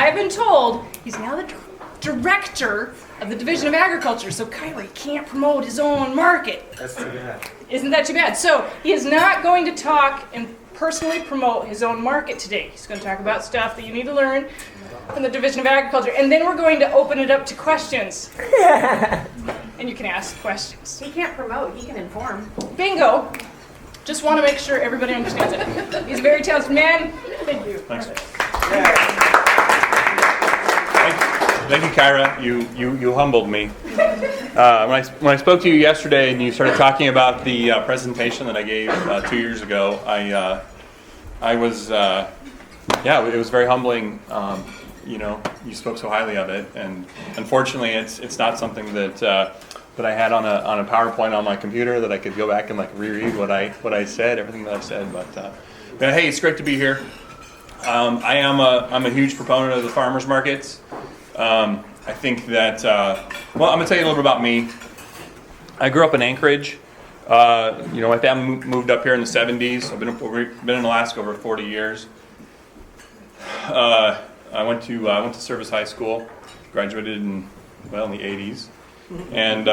I've been told he's now the director of the Division of Agriculture, so Kyrie can't promote his own market. That's too bad. Isn't that too bad? So he is not going to talk and personally promote his own market today. He's going to talk about stuff that you need to learn from the Division of Agriculture, and then we're going to open it up to questions. And you can ask questions. He can't promote, he can inform. Bingo! Just want to make sure everybody understands it. He's a very talented man. Thank you. Thanks. Thank you, Kyra. You humbled me. When I spoke to you yesterday and you started talking about the presentation that I gave 2 years ago, I was it was very humbling. You spoke so highly of it, and unfortunately, it's not something that I had on a PowerPoint on my computer that I could go back and reread what I said, everything that I said. But hey, it's great to be here. I'm a huge proponent of the farmers markets. I think that I'm gonna tell you a little bit about me. I grew up in Anchorage. My family moved up here in the 70s. I've been in Alaska over 40 years. I went to Service High School, graduated in the 80s, and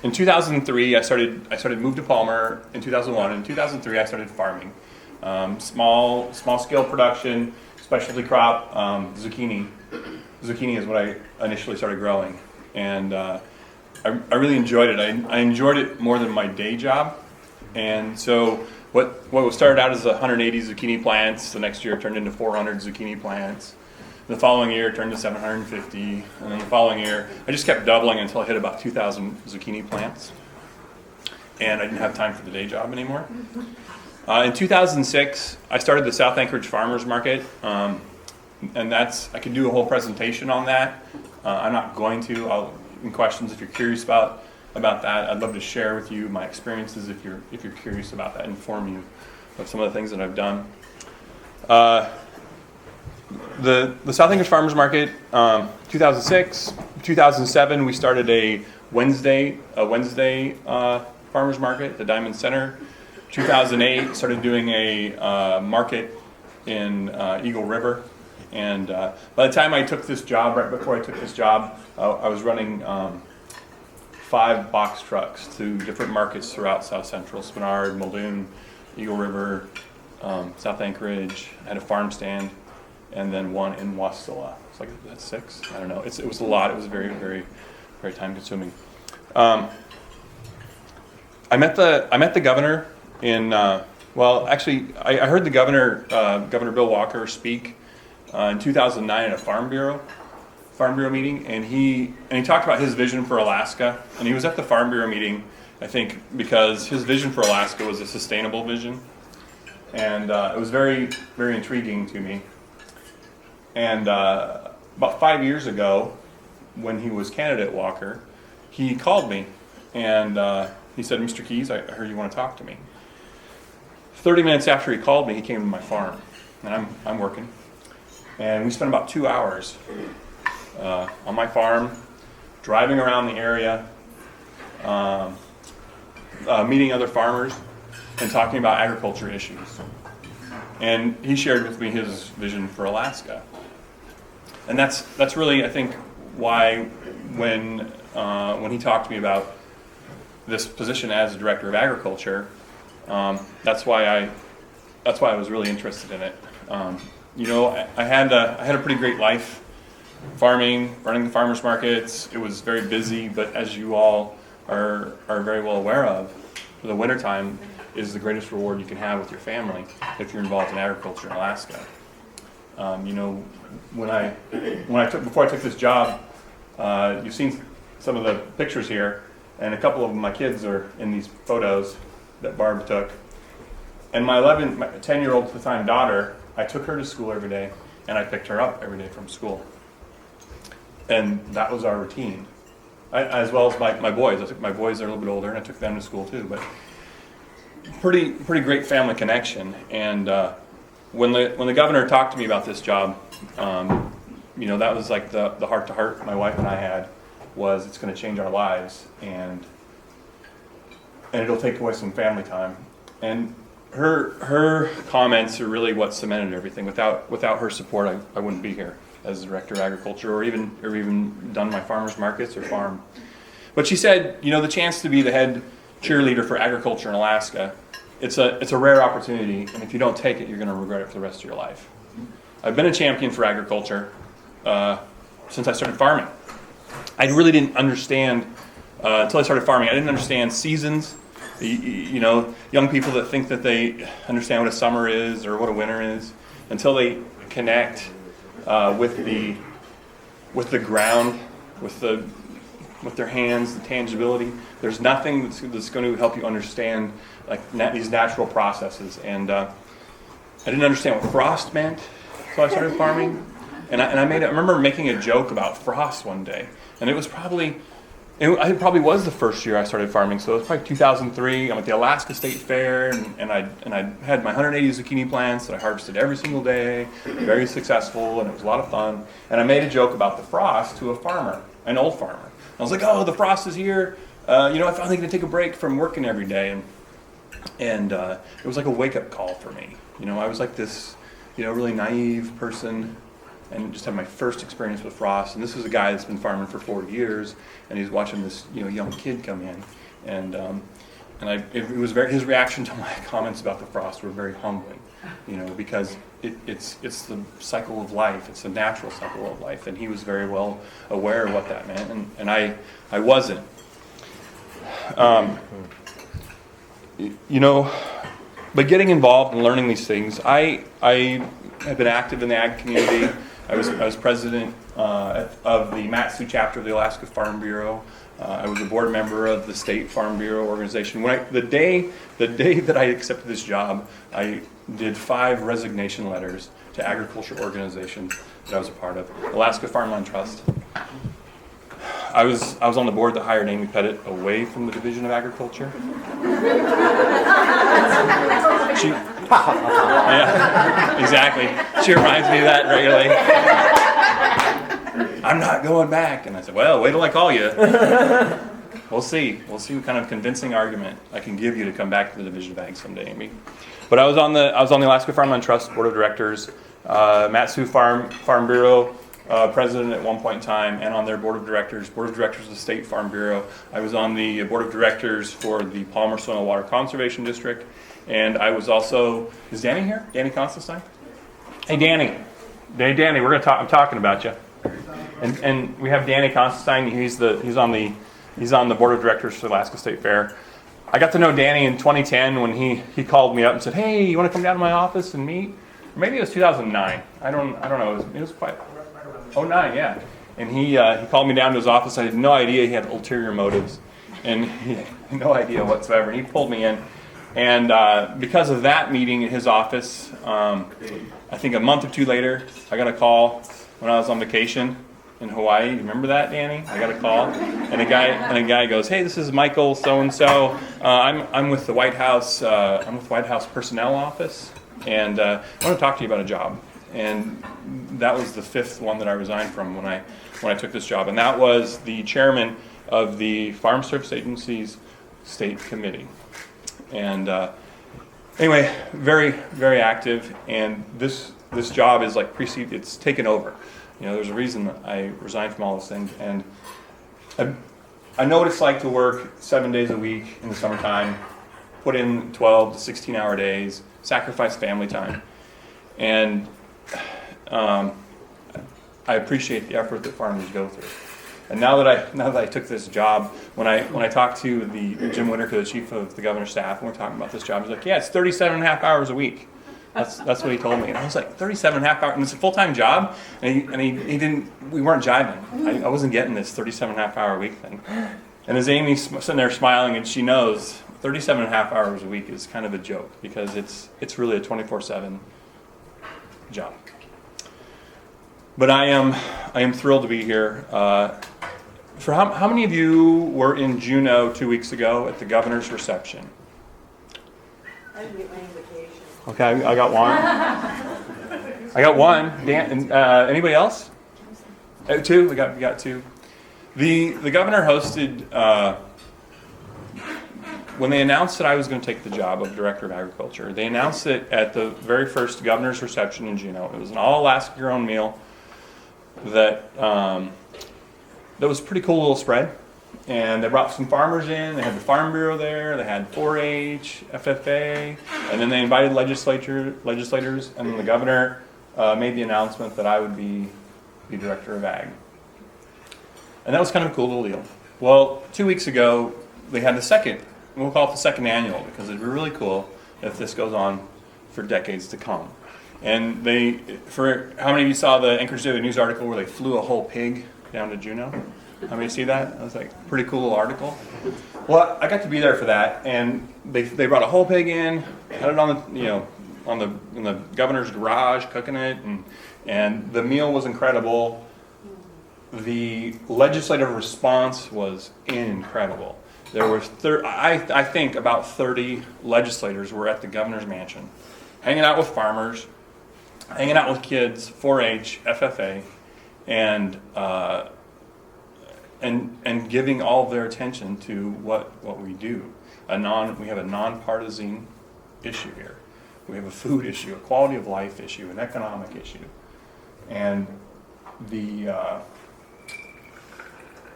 in 2003 I moved to Palmer in 2001. In 2003 I started farming, small scale production, specialty crop, zucchini. Zucchini is what I initially started growing, and I really enjoyed it. I enjoyed it more than my day job, and so what started out as 180 zucchini plants, the next year turned into 400 zucchini plants. The following year it turned to 750, and then the following year I just kept doubling until I hit about 2,000 zucchini plants, and I didn't have time for the day job anymore. In 2006, I started the South Anchorage Farmers Market. And I could do a whole presentation on that. I'm not going to. In questions, if you're curious about that, I'd love to share with you my experiences if you're curious about that, inform you of some of the things that I've done. The South Anchorage Farmers Market, 2006, 2007, we started a Wednesday farmers market at the Diamond Center. 2008, started doing a market in Eagle River. And by the time I took this job, right before I took this job, I was running 5 box trucks to different markets throughout South Central, Spenard, Muldoon, Eagle River, South Anchorage. I had a farm stand, and then one in Wasilla. It's that's 6. I don't know. It was a lot. It was very, very, very time consuming. I met the governor in. I heard the Governor Bill Walker speak. In 2009 at a Farm Bureau meeting, and he talked about his vision for Alaska. And he was at the Farm Bureau meeting, I think, because his vision for Alaska was a sustainable vision, and it was very, very intriguing to me. And about 5 years ago, when he was candidate Walker, he called me, and he said, "Mr. Keys, I heard you want to talk to me." 30 minutes after he called me, he came to my farm, and I'm working. And we spent about 2 hours on my farm, driving around the area, meeting other farmers, and talking about agriculture issues. And he shared with me his vision for Alaska. And that's really, I think, why when he talked to me about this position as Director of Agriculture, that's why I was really interested in it. I had a pretty great life, farming, running the farmers markets. It was very busy, but as you all are very well aware of, the wintertime is the greatest reward you can have with your family if you're involved in agriculture in Alaska. Before I took this job, you've seen some of the pictures here, and a couple of my kids are in these photos that Barb took. And my 10-year-old at the time daughter, I took her to school every day, and I picked her up every day from school. And that was our routine, as well as my boys. I took my boys, they're a little bit older, and I took them to school too. But pretty great family connection. And when the governor talked to me about this job, that was like the heart-to-heart my wife and I had, was it's going to change our lives, and it'll take away some family time. And her comments are really what cemented everything. Without her support, I wouldn't be here. as director of agriculture, or even done my farmers markets or farm. But she said, the chance to be the head cheerleader for agriculture in Alaska, it's a rare opportunity, and if you don't take it, you're going to regret it for the rest of your life. I've been a champion for agriculture since I started farming. I really didn't understand, until I started farming, I didn't understand seasons. Young people that think that they understand what a summer is or what a winter is, until they connect with the ground, with their hands, the tangibility. There's nothing that's going to help you understand these natural processes. And I didn't understand what frost meant, so I started farming. And I remember making a joke about frost one day, and it probably was the first year I started farming. So it was probably 2003. I'm at the Alaska State Fair, and I had my 180 zucchini plants that I harvested every single day. Very successful, and it was a lot of fun. And I made a joke about the frost to a farmer, an old farmer. I was like, "Oh, the frost is here. I finally get to take a break from working every day." And it was like a wake-up call for me. I was like this, really naive person, and just had my first experience with frost. And this is a guy that's been farming for 40 years, and he's watching this, young kid come in, and it was his reaction to my comments about the frost were very humbling, because it's the cycle of life. It's the natural cycle of life, and he was very well aware of what that meant, and I wasn't. But getting involved and learning these things, I have been active in the ag community. I was president of the Mat-Su chapter of the Alaska Farm Bureau. I was a board member of the State Farm Bureau organization. The day that I accepted this job, I did 5 resignation letters to agriculture organizations that I was a part of. Alaska Farmland Trust. I was on the board that hired Amy Pettit away from the Division of Agriculture. Yeah, exactly. She reminds me of that regularly. I'm not going back. And I said, well, wait till I call you. We'll see. We'll see what kind of convincing argument I can give you to come back to the Division of Ag someday, Amy. But I was on the Alaska Farmland Trust Board of Directors, Mat-Su Farm Bureau president at one point in time, and on their board of directors of the State Farm Bureau. I was on the board of directors for the Palmer Soil Water Conservation District, and I was also, is Danny here? Danny Constantine? Hey, Danny. Hey, Danny, I'm talking about you. And we have Danny Constantine. He's on the board of directors for the Alaska State Fair. I got to know Danny in 2010 when he called me up and said, "Hey, you want to come down to my office and meet?" Or maybe it was 2009. I don't know. It was quite 09, yeah. And he called me down to his office. I had no idea he had ulterior motives, and he had no idea whatsoever. And he pulled me in, and because of that meeting at his office, I think a month or two later, I got a call when I was on vacation in Hawaii. You remember that, Danny? I got a call, and a guy goes, "Hey, this is Michael so and so. I'm with the White House. I'm with the White House Personnel Office, and I want to talk to you about a job." And that was the 5th one that I resigned from when I took this job, and that was the chairman of the Farm Service Agency's State Committee. And anyway, very, very active, and this job is like it's taken over. There's a reason that I resigned from all those things, and I know what it's like to work 7 days a week in the summertime, put in 12 to 16-hour days, sacrifice family time, and I appreciate the effort that farmers go through. And now that I took this job, when I talked to the Jim Winter, the chief of the governor's staff, and we're talking about this job, he's like, "Yeah, it's 37 and a half hours a week." That's what he told me. And I was like, 37 and a half hours, and it's a full-time job? And he didn't, we weren't jiving. I wasn't getting this 37 and a half hour a week thing. And as Amy's sitting there smiling, and she knows 37 and a half hours a week is kind of a joke, because it's really a 24/7 job. But I am thrilled to be here. For how many of you were in Juneau 2 weeks ago at the governor's reception? I didn't get my invitation. Okay, I got one. I got one. Dan, anybody else? 2. We got 2. The governor hosted when they announced that I was going to take the job of director of agriculture. They announced it at the very first governor's reception in Juneau. It was an all Alaska grown meal. that that was a pretty cool little spread. And they brought some farmers in. They had the Farm Bureau there. They had 4-H, FFA, and then they invited legislators. And then the governor made the announcement that I would be the director of ag. And that was kind of a cool little deal. Well, 2 weeks ago, they had the second. We'll call it the second annual because it'd be really cool if this goes on for decades to come. And how many of you saw the Anchorage Daily News article where they flew a whole pig down to Juneau? How many see that? That was like a pretty cool little article. Well, I got to be there for that, and they brought a whole pig in, had it on the in the governor's garage, cooking it, and the meal was incredible. The legislative response was incredible. There was I think about 30 legislators were at the governor's mansion, hanging out with farmers, hanging out with kids, 4-H, FFA, and giving all of their attention to what we do. We have a nonpartisan issue here. We have a food issue, a quality of life issue, an economic issue, and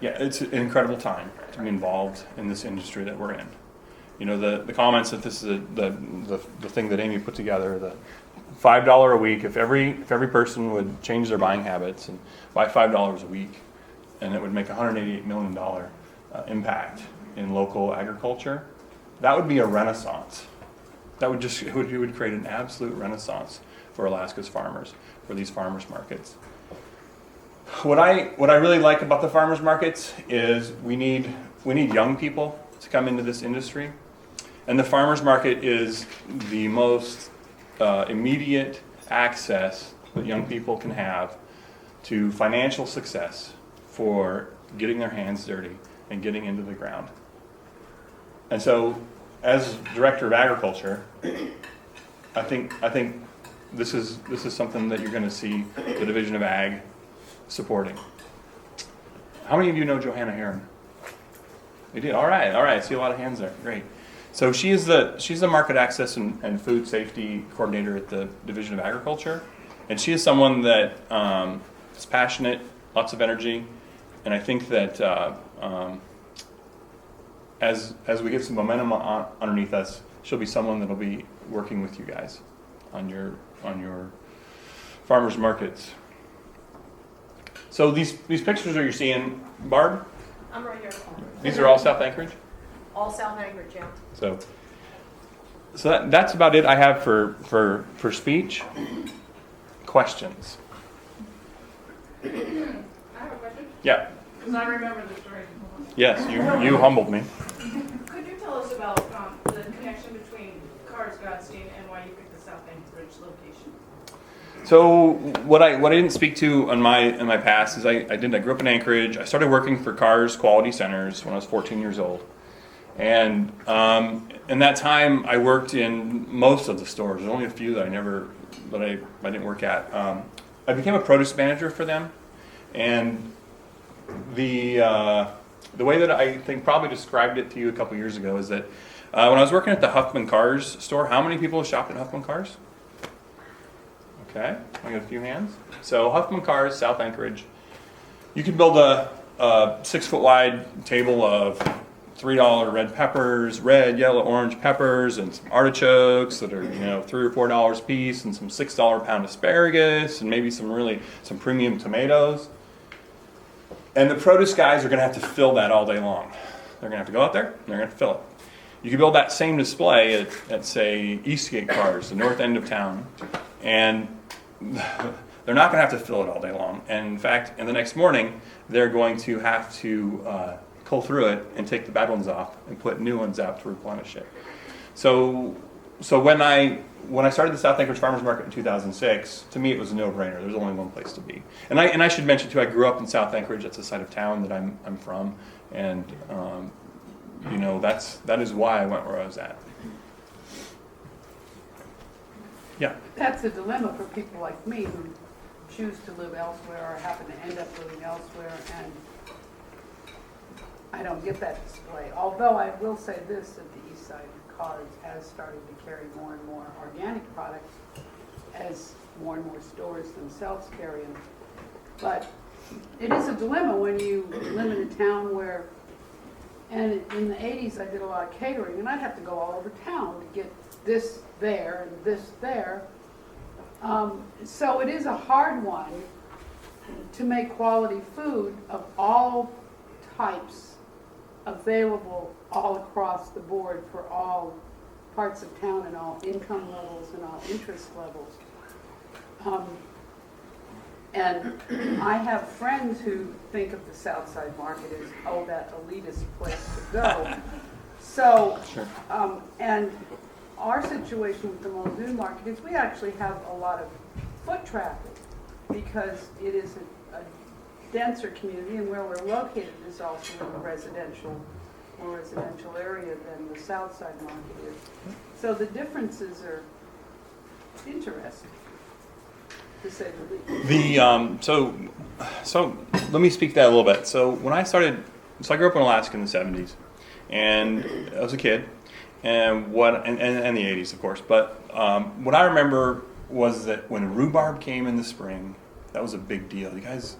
it's an incredible time to be involved in this industry that we're in. You know, the comments that this is the thing that Amy put together, the $5 a week. If every person would change their buying habits and buy $5 a week, and it would make $188 million impact in local agriculture, that would be a renaissance. That would it would create an absolute renaissance for Alaska's farmers, for these farmers markets. What I really like about the farmers markets is we need young people to come into this industry, and the farmers market is the most immediate access that young people can have to financial success for getting their hands dirty and getting into the ground. And so, as Director of Agriculture, I think this is something that you're going to see the Division of Ag supporting. How many of you know Johanna Heron? You did? All right. I see a lot of hands there. Great. So she's the Market Access and Food Safety Coordinator at the Division of Agriculture, and she is someone that is passionate, lots of energy, and I think that as we get some momentum underneath us, she'll be someone that'll be working with you guys on your farmers markets. So these pictures that you're seeing, Barb? I'm right here. These are all South Anchorage? All South Anchorage, yeah. So that's about it I have for speech. Questions? I have a question. Yeah. Because I remember the story. Yes, you humbled me. Could you tell us about the connection between Cars Godstein and why you picked the South Anchorage location? So what I didn't speak to in my past is I grew up in Anchorage. I started working for Cars Quality Centers when I was 14 years old, and in that time I worked in most of the stores. There's only a few that I didn't work at. I became a produce manager for them, and the way that I think probably described it to you a couple years ago is that when I was working at the Huffman Cars store, how many people shopped at Huffman Cars? Okay, I got a few hands. So Huffman Cars, South Anchorage. You could build a 6-foot wide table of $3 red peppers, red, yellow, orange peppers, and some artichokes that are $3 or $4 a piece, and some $6 a pound asparagus, and maybe some premium tomatoes. And the produce guys are going to have to fill that all day long. They're going to have to go out there and they're going to fill it. You could build that same display at say Eastgate Cars, the north end of town, and they're not going to have to fill it all day long. And in fact, in the next morning, they're going to have to cull through it and take the bad ones off and put new ones out to replenish it. So when I started the South Anchorage Farmers Market in 2006, to me it was a no-brainer. There's only one place to be. And I should mention too, I grew up in South Anchorage. That's the side of town that I'm from, and that is why I went where I was at. Yeah. That's a dilemma for people like me who choose to live elsewhere or happen to end up living elsewhere, and I don't get that display. Although I will say this, that the east side of Cars has started to carry more and more organic products as more and more stores themselves carry them. But it is a dilemma when you live in a town where, and in the 80s I did a lot of catering, and I'd have to go all over town to get this there and this there. So it is a hard one to make quality food of all types available all across the board for all parts of town and all income levels and all interest levels. And I have friends who think of the South Side Market as, oh, that elitist place to go. So, Sure. and our situation with the Muldoon Market is we actually have a lot of foot traffic because it is a denser community, and where we're located is also in a more residential area than the South Side Market is. So the differences are interesting, to say the least. So let me speak to that a little bit. So when I grew up in Alaska in the 70s, and I was a kid, and the 80s, of course. But what I remember was that when rhubarb came in the spring, that was a big deal. You guys,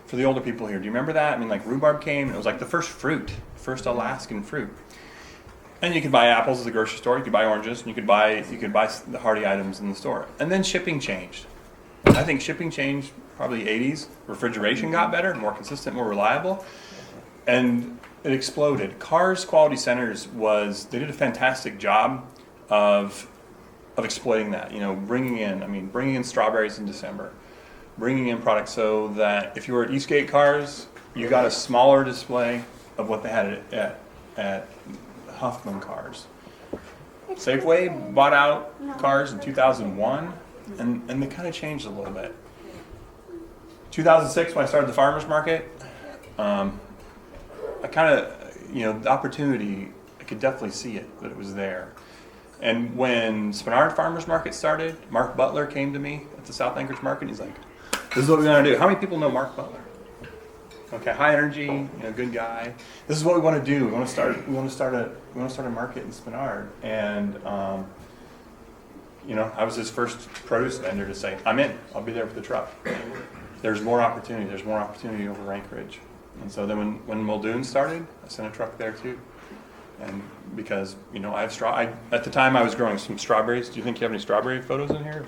for the older people here, do you remember that? I mean, like rhubarb came, and it was like the first Alaskan fruit. And you could buy apples at the grocery store, you could buy oranges, and you could buy the hardy items in the store. And then shipping changed. I think shipping changed probably 80s. Refrigeration got better, more consistent, more reliable. And it exploded. Cars Quality Centers they did a fantastic job of exploiting that. You know, bringing in strawberries in December, bringing in products so that if you were at Eastgate Cars, you got a smaller display of what they had at Huffman Cars. Safeway bought out cars in 2001, and they kind of changed a little bit. 2006, when I started the farmers market, I kind of, the opportunity, I could definitely see it, that it was there. And when Spenard Farmers Market started, Mark Butler came to me at the South Anchorage Market, and he's like, this is what we want to do. How many people know Mark Butler? Okay, high energy, good guy. This is what we want to do. We want to start a market in Spenard. And I was his first produce vendor to say, I'm in. I'll be there with the truck. There's more opportunity. There's more opportunity over Anchorage. And so then when Muldoon started, I sent a truck there too. And because, I have at the time I was growing some strawberries. Do you think you have any strawberry photos in here?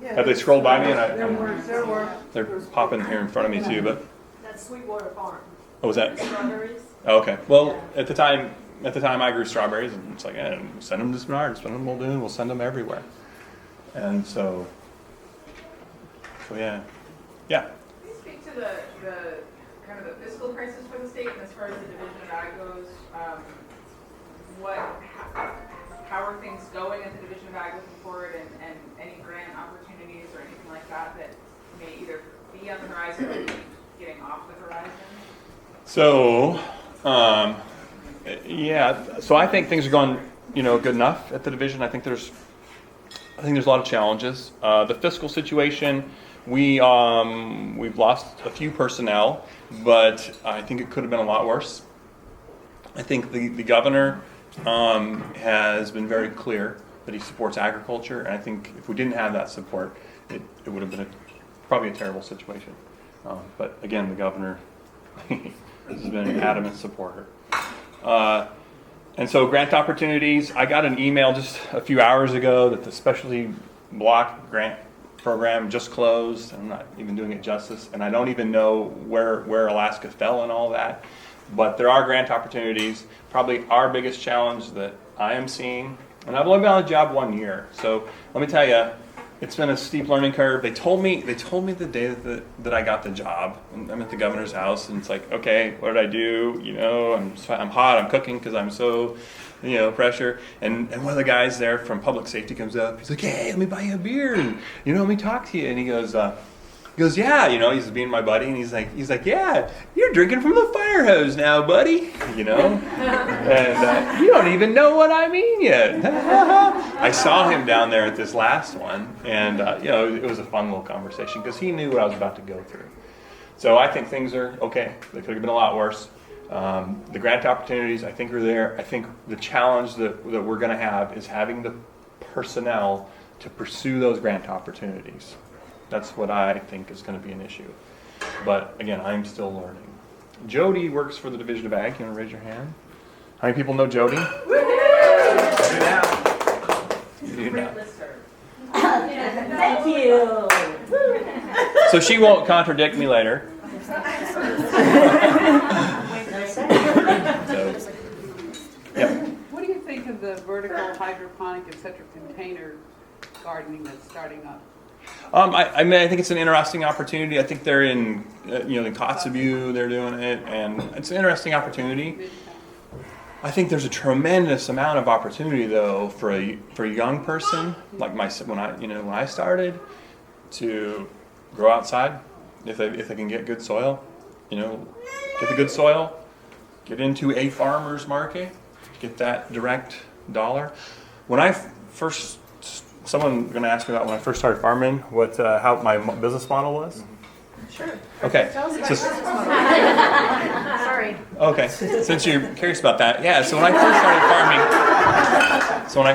Have they scrolled by me? There were. They're popping here in front of me too, but. That's Sweetwater Farm. Oh, was that? Strawberries. Oh, okay. Well, at the time I grew strawberries, and it's like, send them to Spenard, send them to Muldoon, we'll send them everywhere. And so yeah. Can you speak to the kind of the fiscal crisis for the state, and as far as the Division of Ag goes, how are things going at the Division of Ag looking forward, and any grant opportunities or anything like that may either be on the horizon or be getting off the horizon? So, so I think things are going, good enough at the division. I think there's a lot of challenges. The fiscal situation, we've lost a few personnel, but I think it could have been a lot worse. I think the governor has been very clear that he supports agriculture, and I think if we didn't have that support, it would have been probably a terrible situation. But again, the governor has been an adamant supporter. And so grant opportunities, I got an email just a few hours ago that the specialty block grant program just closed. I'm not even doing it justice, and I don't even know where Alaska fell in all that. But there are grant opportunities. Probably our biggest challenge that I am seeing, and I've only been on the job 1 year, so let me tell you, it's been a steep learning curve. They told me the day that I got the job, and I'm at the governor's house, and it's like, okay, what did I do? I'm hot, I'm cooking because I'm so, pressure. And one of the guys there from public safety comes up. He's like, hey, let me buy you a beer, and let me talk to you. And he goes, yeah, he's being my buddy, and he's like, yeah, you're drinking from the fire hose now, buddy, and you don't even know what I mean yet. I saw him down there at this last one, and it was a fun little conversation because he knew what I was about to go through. So I think things are okay. They could have been a lot worse. The grant opportunities, I think, are there. I think the challenge that we're going to have is having the personnel to pursue those grant opportunities. That's what I think is going to be an issue. But again, I'm still learning. Jody works for the Division of Ag. You want to raise your hand? How many people know Jody? Do now. Do now. Thank you. So she won't contradict me later. So, yeah. What do you think of the vertical hydroponic, et cetera, container gardening that's starting up? I mean, I think it's an interesting opportunity. I think they're in, in Kotzebue, they're doing it, and it's an interesting opportunity. Midtown? I think there's a tremendous amount of opportunity, though, for a young person like when I started, to grow outside if they can get good soil, get the good soil, get into a farmer's market, get that direct dollar. When I first, someone going to ask me about when I first started farming, how my business model was. Sure. Okay. Tell us about So- your business model. Sorry. Okay, since you're curious about that, yeah. So when I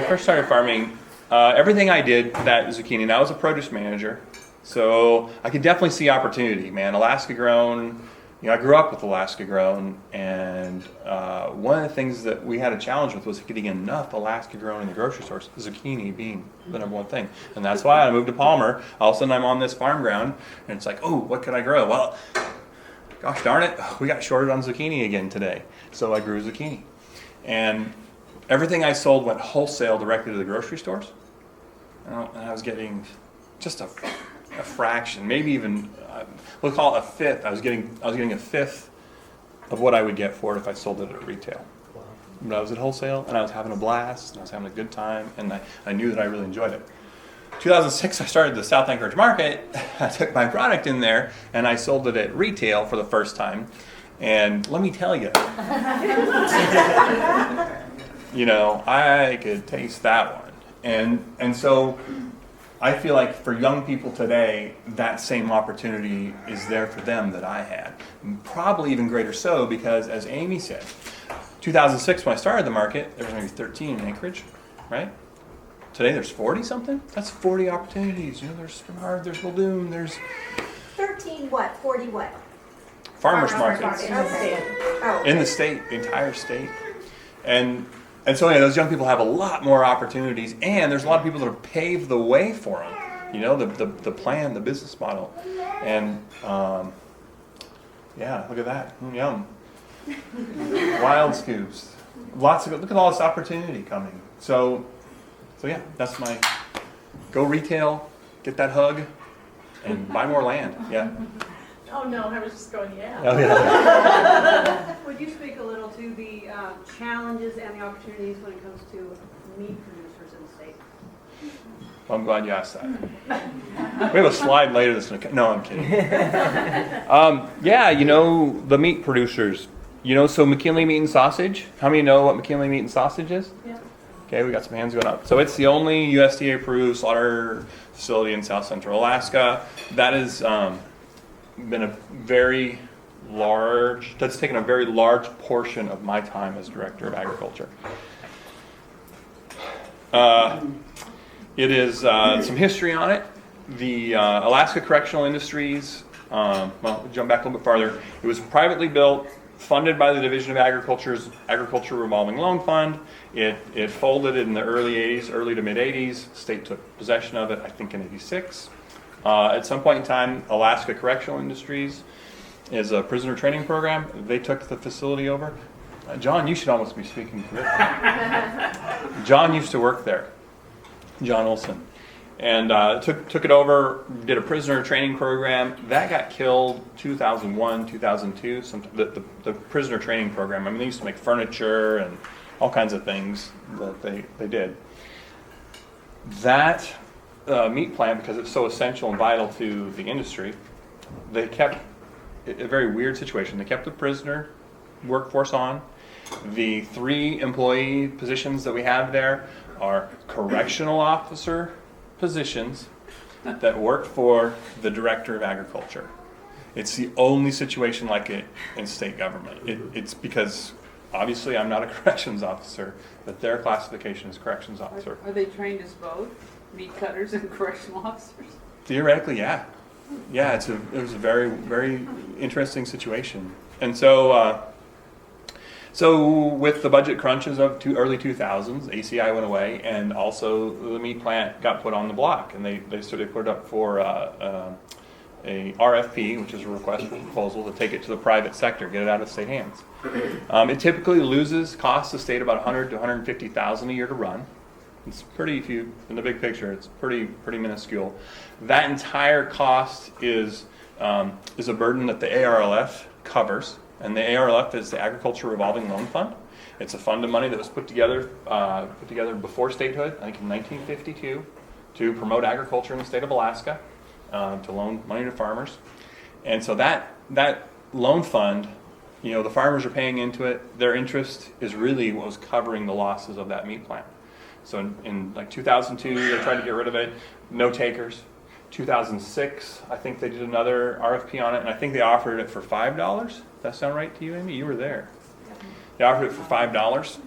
first started farming, everything I did that zucchini, and I was a produce manager, so I could definitely see opportunity, man. Alaska grown, I grew up with Alaska grown, and one of the things that we had a challenge with was getting enough Alaska grown in the grocery stores, zucchini being the number one thing. And that's why I moved to Palmer. All of a sudden I'm on this farm ground, and it's like, oh, what could I grow? Well, gosh darn it, we got shorted on zucchini again today. So I grew zucchini. And everything I sold went wholesale directly to the grocery stores. And I was getting just a fraction, maybe even, we'll call it a fifth. I was getting a fifth of what I would get for it if I sold it at retail. But I was at wholesale, and I was having a blast, and I was having a good time, and I knew that I really enjoyed it. 2006, I started the South Anchorage Market. I took my product in there, and I sold it at retail for the first time. And let me tell you, I could taste that one. And so I feel like for young people today, that same opportunity is there for them that I had. Probably even greater so because, as Amy said, 2006 when I started the market, there was maybe 13 in Anchorage, right? Today there's 40-something. That's 40 opportunities. There's Bernard, there's Muldoon, there's 13 what? 40 what? farmers Farmers markets market. Okay. Oh. in the state, the entire state. And so those young people have a lot more opportunities, and there's a lot of people that have paved the way for them. The plan, the business model. And look at that. Yum. Wild scoops. Look at all this opportunity coming. So yeah, that's my go retail, get that hug, and buy more land. Yeah. Oh, no, I was just going, yeah. Oh, yeah. Would you speak a little to the challenges and the opportunities when it comes to meat producers in the state? Well, I'm glad you asked that. We have a slide later that's going to come. No, I'm kidding. The meat producers. So McKinley Meat and Sausage. How many know what McKinley Meat and Sausage is? Yeah. Okay, we got some hands going up. So it's the only USDA-approved slaughter facility in South Central Alaska. That has been that's taken a very large portion of my time as Director of Agriculture. It is some history on it. The Alaska Correctional Industries, jump back a little bit farther. It was privately built, funded by the Division of Agriculture's Agriculture Revolving Loan Fund. It folded in the early to mid 80s. State took possession of it, I think, in 86. At some point in time, Alaska Correctional Industries is a prisoner training program. They took the facility over. John, you should almost be speaking for it. John used to work there, John Olson, and took it over, did a prisoner training program. That got killed 2001, 2002, the prisoner training program. I mean, they used to make furniture and all kinds of things that they did. That meat plant, because it's so essential and vital to the industry, they kept a very weird situation. They kept the prisoner workforce on. The 3 employee positions that we have there are correctional officer positions that work for the Director of Agriculture. It's the only situation like it in state government. It's because obviously I'm not a corrections officer, but their classification is corrections officer. Are they trained as both meat cutters and correctional officers? Theoretically, yeah. Yeah, it was a very, very interesting situation. And so, so with the budget crunches of early 2000s, ACI went away, and also the meat plant got put on the block, and they sort of put it up for a RFP, which is a request for proposal, to take it to the private sector, get it out of state hands. It typically costs the state about $100,000 to $150,000 a year to run. It's pretty, in the big picture, it's pretty minuscule. That entire cost is a burden that the ARLF covers, and the ARLF is the Agriculture Revolving Loan Fund. It's a fund of money that was put together before statehood, I think in 1952, to promote agriculture in the state of Alaska, to loan money to farmers. And so that loan fund, the farmers are paying into it. Their interest is really what was covering the losses of that meat plant. So in like 2002, they tried to get rid of it, no takers. 2006, I think they did another RFP on it, and I think they offered it for $5. Does that sound right to you, Amy? You were there. They offered it for $5,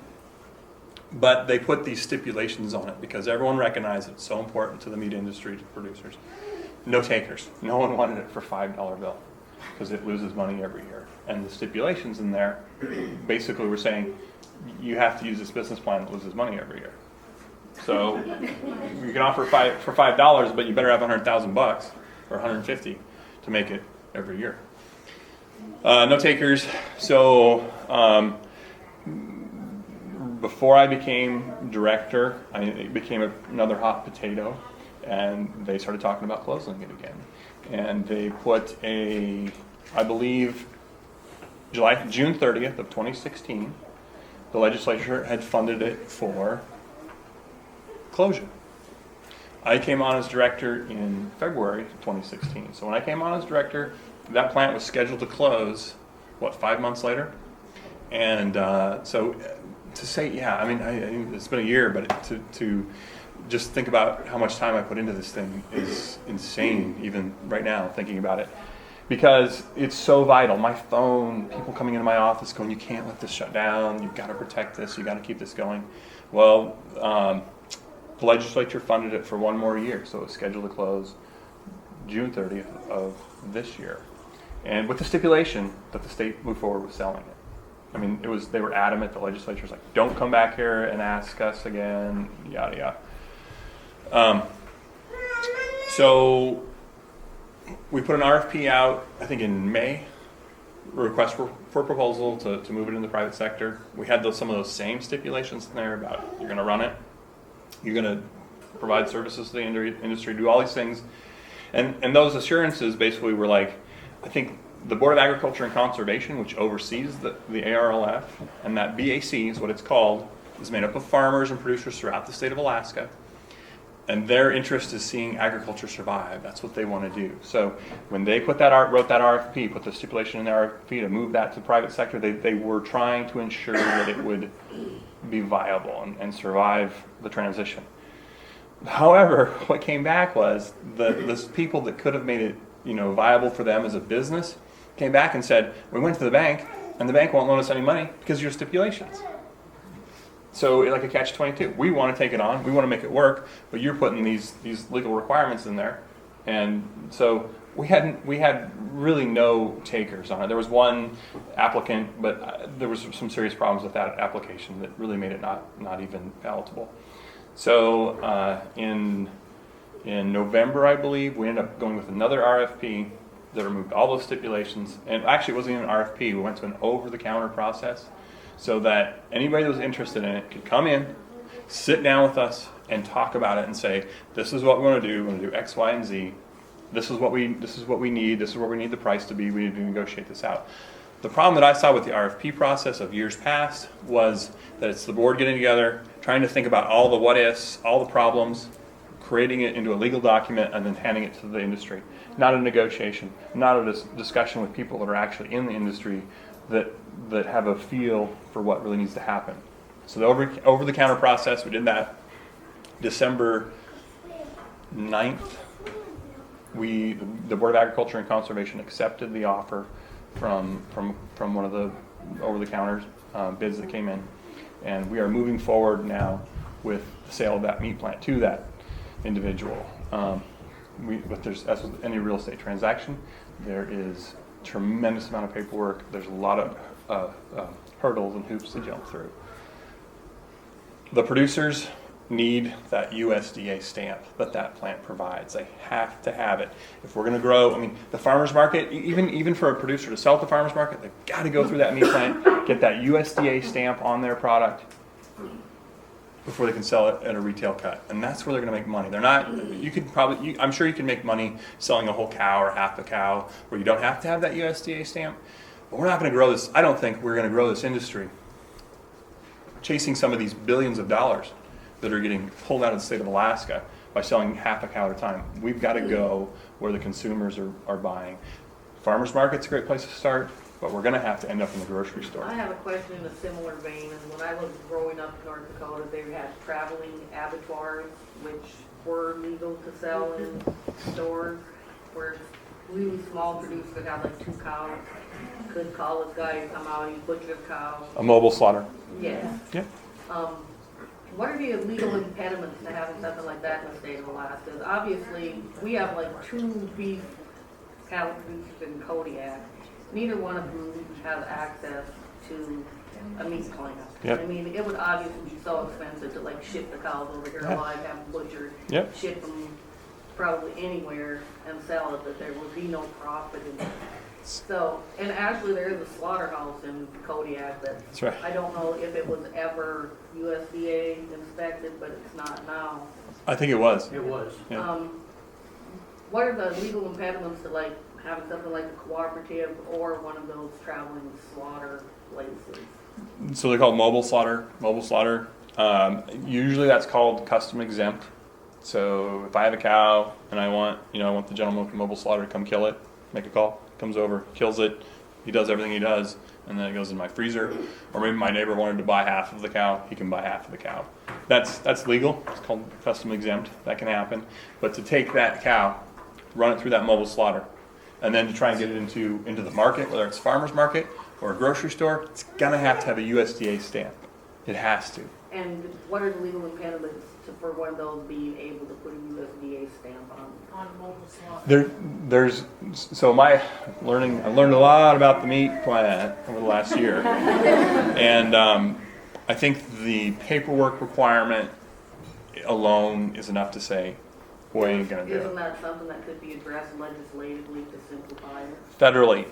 but they put these stipulations on it because everyone recognized it's so important to the meat industry, to producers. No takers. No one wanted it for $5 bill because it loses money every year. And the stipulations in there basically were saying you have to use this business plan that loses money every year. So you can offer for $5, but you better have $100,000 or $150 to make it every year. No takers. So before I became director, it became another hot potato, and they started talking about closing it again. And they put I believe, June 30th of 2016, the legislature had funded it for closure. I came on as director in February 2016. So when I came on as director, that plant was scheduled to close, 5 months later? And so to say, it's been a year, but to just think about how much time I put into this thing is insane, even right now, thinking about it. Because it's so vital. My phone, people coming into my office going, you can't let this shut down, you've got to protect this, you've got to keep this going. Well, the legislature funded it for one more year, so it was scheduled to close June 30th of this year. And with the stipulation that the state moved forward with selling it. They were adamant, the legislature was like, don't come back here and ask us again, yada yada. So we put an RFP out, I think in May, a request for proposal to move it in the private sector. We had some of those same stipulations in there about you're going to run it, you're going to provide services to the industry, do all these things. And those assurances basically were like, I think the Board of Agriculture and Conservation, which oversees the ARLF, and that BAC is what it's called, is made up of farmers and producers throughout the state of Alaska. And their interest is seeing agriculture survive. That's what they want to do. So when they wrote that RFP, put the stipulation in the RFP to move that to the private sector, they were trying to ensure that it would be viable and survive the transition. However, what came back was the people that could have made it viable for them as a business came back and said, we went to the bank, and the bank won't loan us any money because of your stipulations. So like a catch-22. We want to take it on. We want to make it work, but you're putting these legal requirements in there. And so we had really no takers on it. There was one applicant, but there was some serious problems with that application that really made it not even palatable. So in November, I believe, we ended up going with another RFP that removed all those stipulations. And actually, it wasn't even an RFP. We went to an over-the-counter process so that anybody that was interested in it could come in, sit down with us, and talk about it and say, this is what we want to do. We want to do X, Y, and Z. This is what we need. This is where we need the price to be. We need to negotiate this out. The problem that I saw with the RFP process of years past was that it's the board getting together, trying to think about all the what-ifs, all the problems, creating it into a legal document, and then handing it to the industry. Not a negotiation, not a discussion with people that are actually in the industry that have a feel for what really needs to happen. So the over-the-counter process, we did that December 9th. The Board of Agriculture and Conservation accepted the offer from one of the over-the-counter bids that came in, and we are moving forward now with the sale of that meat plant to that individual. but as with any real estate transaction, there is tremendous amount of paperwork. There's a lot of hurdles and hoops to jump through. The producers need that USDA stamp that plant provides. They have to have it. If we're going to grow, I mean, the farmer's market, even for a producer to sell at the farmer's market, they've got to go through that meat plant, get that USDA stamp on their product before they can sell it at a retail cut. And that's where they're going to make money. They're not, I'm sure you can make money selling a whole cow or half a cow where you don't have to have that USDA stamp. But we're not going to grow this, I don't think we're going to grow this industry chasing some of these billions of dollars that are getting pulled out of the state of Alaska by selling half a cow at a time. We've got to go where the consumers are buying. Farmers market's a great place to start, but we're going to have to end up in the grocery store. I have a question in a similar vein. And when I was growing up in North Dakota, they had traveling abattoirs, which were legal to sell in stores, where really small producers could have like 2 cows, could call this guy and come out, he butchered a cow. A mobile slaughter. Yes. Yeah. What are the legal impediments to having something like that in the state of Alaska? Obviously, we have like 2 beef cattle producers in Kodiak. Neither one of whom have access to a meat plant. Yep. I mean, it would obviously be so expensive to like ship the cows over here alive, have them butchered, Yep. ship them probably anywhere and sell it, that there would be no profit in it. So, and actually there is a slaughterhouse in Kodiak that That's right. I don't know if it was ever USDA inspected, but it's not now. I think it was. It was. Yeah. What are the legal impediments to like having something like a cooperative or one of those traveling slaughter places? So they're called mobile slaughter. Mobile slaughter. Usually that's called custom exempt. So if I have a cow and I want the gentleman from mobile slaughter to come kill it, make a call, comes over, kills it, he does everything he does, and then it goes in my freezer. Or maybe my neighbor wanted to buy half of the cow, he can buy half of the cow. That's legal. It's called custom exempt. That can happen. But to take that cow, run it through that mobile slaughter, and then to try and get it into the market, whether it's farmer's market or a grocery store, it's gonna have to have a USDA stamp. It has to. And what are the legal impediments for one of those being able to put a USDA stamp on mobile slaughter? I learned a lot about the meat plant over the last year. And I think the paperwork requirement alone is enough to say, boy, ain't gonna do it. Isn't that something that could be addressed legislatively to simplify it? Federally.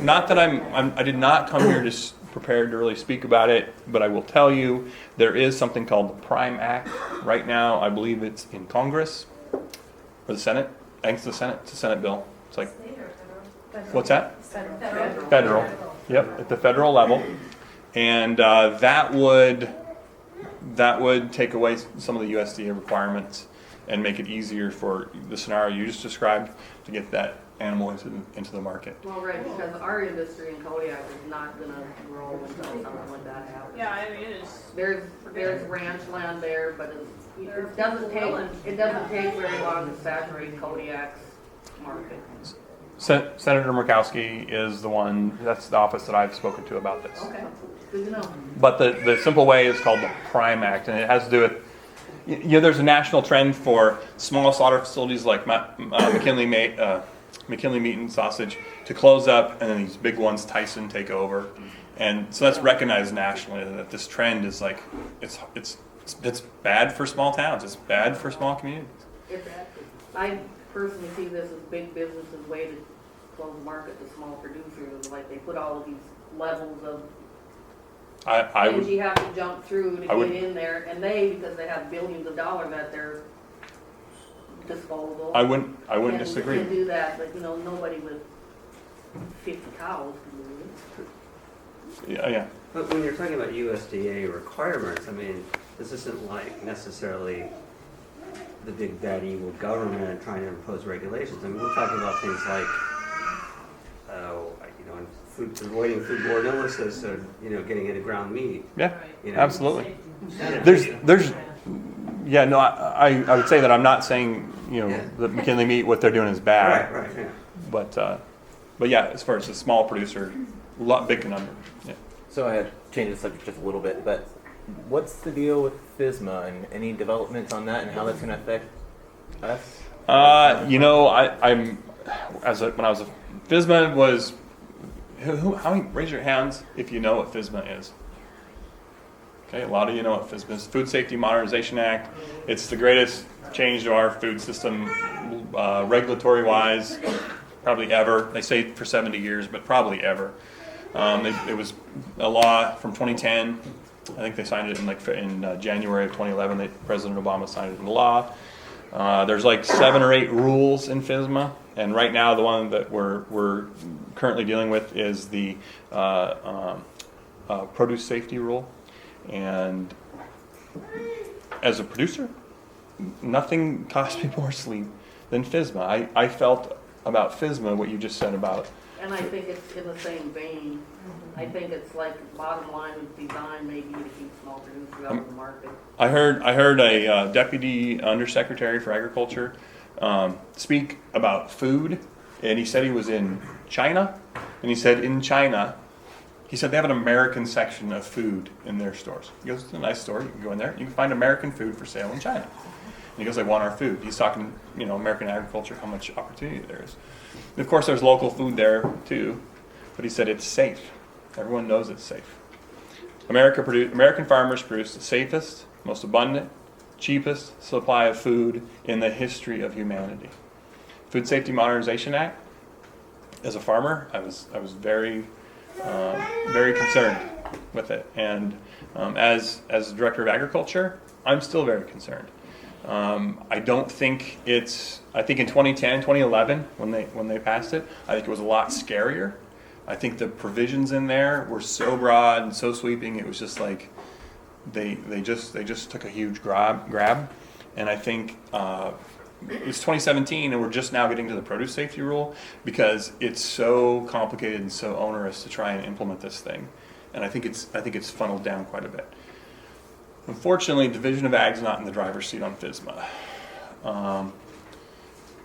Not that I did not come here prepared to really speak about it, but I will tell you there is something called the Prime Act right now. I believe it's in Congress or the Senate. I think it's the Senate. It's a Senate bill. It's like, what's that? Federal. Yep, at the federal level, and that would take away some of the USDA requirements and make it easier for the scenario you just described to get that animal into the market. Well, right, because our industry in Kodiak is not gonna grow until something like that happens. Yeah, I mean, it is. There's ranch land there, but it doesn't take very long to saturate Kodiak's market. Senator Murkowski is the one, that's the office that I've spoken to about this. Okay, good to know. But the simple way is called the Prime Act, and it has to do with, there's a national trend for small slaughter facilities like McKinley Meat and Sausage to close up, and then these big ones, Tyson, take over. And so that's recognized nationally that this trend is like, it's bad for small towns, it's bad for small communities. I personally see this as big business's way to close the market to small producers. Like they put all of these levels of things you have to jump through to get in there, and because they have billions of dollars at their disposal. I wouldn't disagree. Can do that, but nobody with 50 cows can do it. Yeah. But when you're talking about USDA requirements, I mean, this isn't like necessarily the big bad evil government trying to impose regulations. I mean, we're talking about things like, avoiding foodborne illnesses, or getting into ground meat. Yeah, You know, absolutely. Yeah. I would say that I'm not saying that McKinley Meat, what they're doing is bad. Right. Yeah. But yeah, as far as a small producer, big conundrum. Yeah. So I have changed the subject just a little bit, but what's the deal with FSMA and any developments on that and how that's going to affect us? I'm when I was FSMA was how many, raise your hands if you know what FSMA is. Okay, a lot of you know what FSMA is. Food Safety Modernization Act. It's the greatest change to our food system, regulatory wise, probably ever. They say for 70 years, but probably ever. It was a law from 2010. I think they signed it in January of 2011. President Obama signed it into law. There's like 7 or 8 rules in FSMA, and right now the one that we're currently dealing with is the produce safety rule. And as a producer, nothing costs me more sleep than FSMA. I felt about FSMA what you just said about. And I think it's in the same vein. I think it's like bottom line is designed maybe to keep small producers out of the market. I heard a deputy undersecretary for agriculture speak about food, and he said he was in China, and he said in China, he said they have an American section of food in their stores. He goes, it's a nice store, you can go in there, you can find American food for sale in China. And he goes, they want our food. He's talking, American agriculture, how much opportunity there is. And of course, there's local food there too, but he said it's safe. Everyone knows it's safe. American farmers produce the safest, most abundant, cheapest supply of food in the history of humanity. Food Safety Modernization Act. As a farmer, I was very concerned with it, and as director of agriculture, I'm still very concerned. I don't think I think in 2011 when they passed it, I think it was a lot scarier. I think the provisions in there were so broad and so sweeping. It was just like they just took a huge grab, and I think it's 2017, and we're just now getting to the produce safety rule because it's so complicated and so onerous to try and implement this thing, and I think it's funneled down quite a bit. Unfortunately, Division of Ag's not in the driver's seat on FSMA.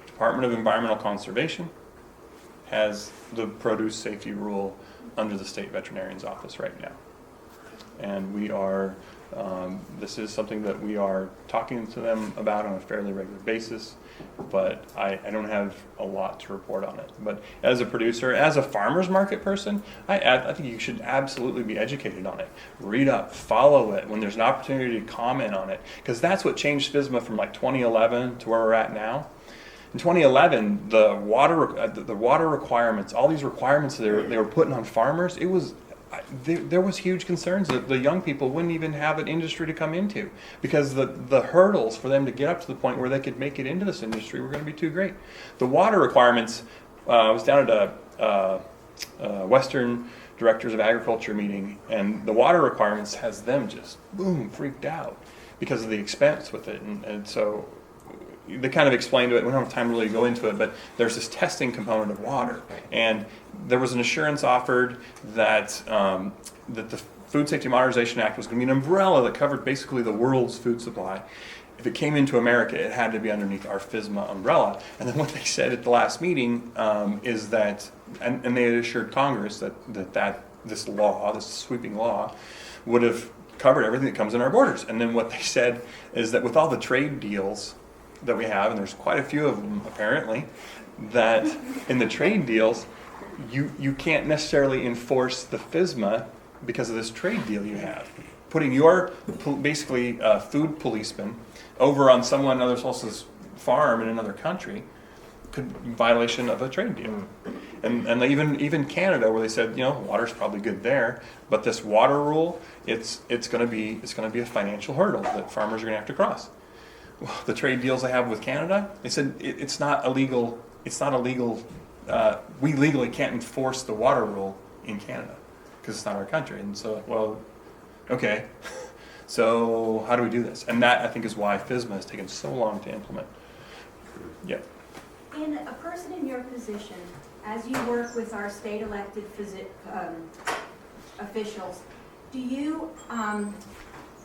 Department of Environmental Conservation has the produce safety rule under the state veterinarian's office right now. And we are, this is something that we are talking to them about on a fairly regular basis, but I don't have a lot to report on it. But as a producer, as a farmer's market person, I think you should absolutely be educated on it. Read up, follow it when there's an opportunity to comment on it, because that's what changed FSMA from like 2011 to where we're at now. In 2011, the water requirements, all these requirements they were putting on farmers, there was huge concerns that the young people wouldn't even have an industry to come into because the hurdles for them to get up to the point where they could make it into this industry were going to be too great. The water requirements, I was down at a Western Directors of Agriculture meeting, and the water requirements has them just freaked out because of the expense with it, and so they kind of explained to it. We don't have time to really go into it, but there's this testing component of water, and there was an assurance offered that that the Food Safety Modernization Act was going to be an umbrella that covered basically the world's food supply. If it came into America, it had to be underneath our FSMA umbrella. And then what they said at the last meeting is that, and they had assured Congress that this law, this sweeping law, would have covered everything that comes in our borders. And then what they said is that with all the trade deals that we have, and there's quite a few of them apparently, that in the trade deals, you can't necessarily enforce the FSMA because of this trade deal you have. Putting your basically food policeman over on someone else's farm in another country could be violation of a trade deal. And they even Canada, where they said, water's probably good there, but this water rule, it's going to be a financial hurdle that farmers are going to have to cross. Well, the trade deals I have with Canada, they said it's not illegal. It's not illegal. We legally can't enforce the water rule in Canada because it's not our country. And so, well, okay. So how do we do this? And that, I think, is why FSMA has taken so long to implement. Yeah. In a person in your position, as you work with our state elected officials, do you